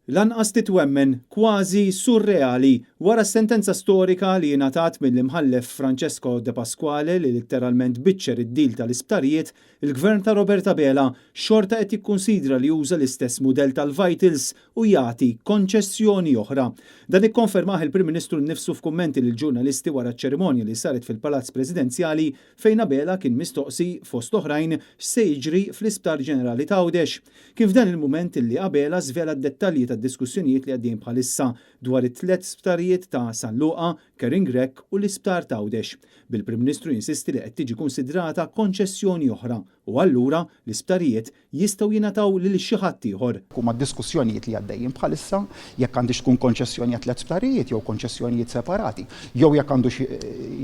Lanqas titwemmen, kważi surreali, wara s-sentenza storika li ngħatat mill-imħallef Francesco De Pasquale li litteralment biċċer id-dil tal-isptarijiet, il-Gvern ta' Roberta Bela xorta qed jikkunsidra li juża l-istess mudell tal-Vitals u jagħti konċessjoni oħra. Dan ikkonfermah il-Prim Ministru nnifsu f'kummenti lil ġurnalisti wara ċ-ċerimonja li saret fil-Palazz Presidenzjali fejn Bela kien mistoqsi fost oħrajn x'se jiġri fl-Isptar Ġenerali ta' Għawdex. Kien f'dan il-mument illi Bela żvela d-dettalji tad-diskussjonijiet li għaddejjin bħalissa dwar it-tliet sptarijiet ta' San Luqa, Kering Grek u l-Isptar ta' Għawdex. Bil-Prim Ministru jinsisti li qed tiġi konsidrata konċessjoni oħra u allura l-isptarijiet jistgħu jingħataw lil xi ħadd ieħor. Huma d-diskussjonijiet li għaddejjin bħalissa jekk għandix tkun konċessjoni għat tliet sptarijiet jew konċessjonijiet separati, jew jekk għandu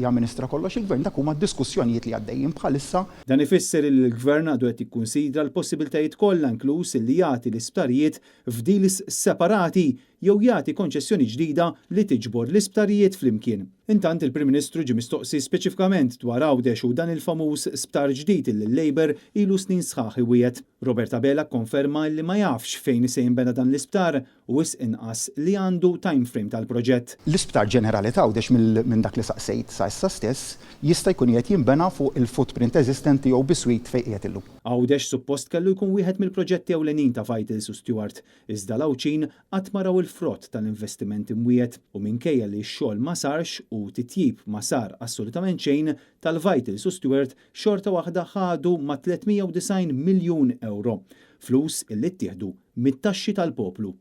jamministra kollox il-Gvern, dak huma d-diskussjonijiet li għaddejjin bħalissa. Dan ifisser li l-Gvern għadu qed jikkunsidra l-possibiltajiet kollha inkluż li jagħti l-isptarijiet f'deals separati jew jagħti konċessjoni ġdida li tiġbor l-isptarijiet flimkien. Intant il-Prim Ministru ġie mistoqsi speċifikament dwar Għawdex u dan il-famuż sptar ġdid li l-Labor ilu snin sħaħ iwiegħed. Roberta Bela konferma li ma jafx fejn se jinbena dan l-isptar u inqas li għandu timeframe tal-proġett. L-Isptar Ġenerali ta' Għawdex minn dak li saqsejt sa issa stess jista' jkun qed jinbena fuq il-footprint eżistenti jew biswit fejn qiegħed illum. Għawdex suppost kellu jkun wieħed mill-proġetti ewlenin ta' Vitals u Stewart, iżda l-Awċin qatt ma raw il-frott tal-investiment imwiet u minkejja li x-xogħol ma sarx u titjib ma sar assolutament xejn tal-Vitals u Stewart xorta waħda ħadu ma' 390 miljun euro, flus illi ttieħdu mit-taxxi tal-poplu.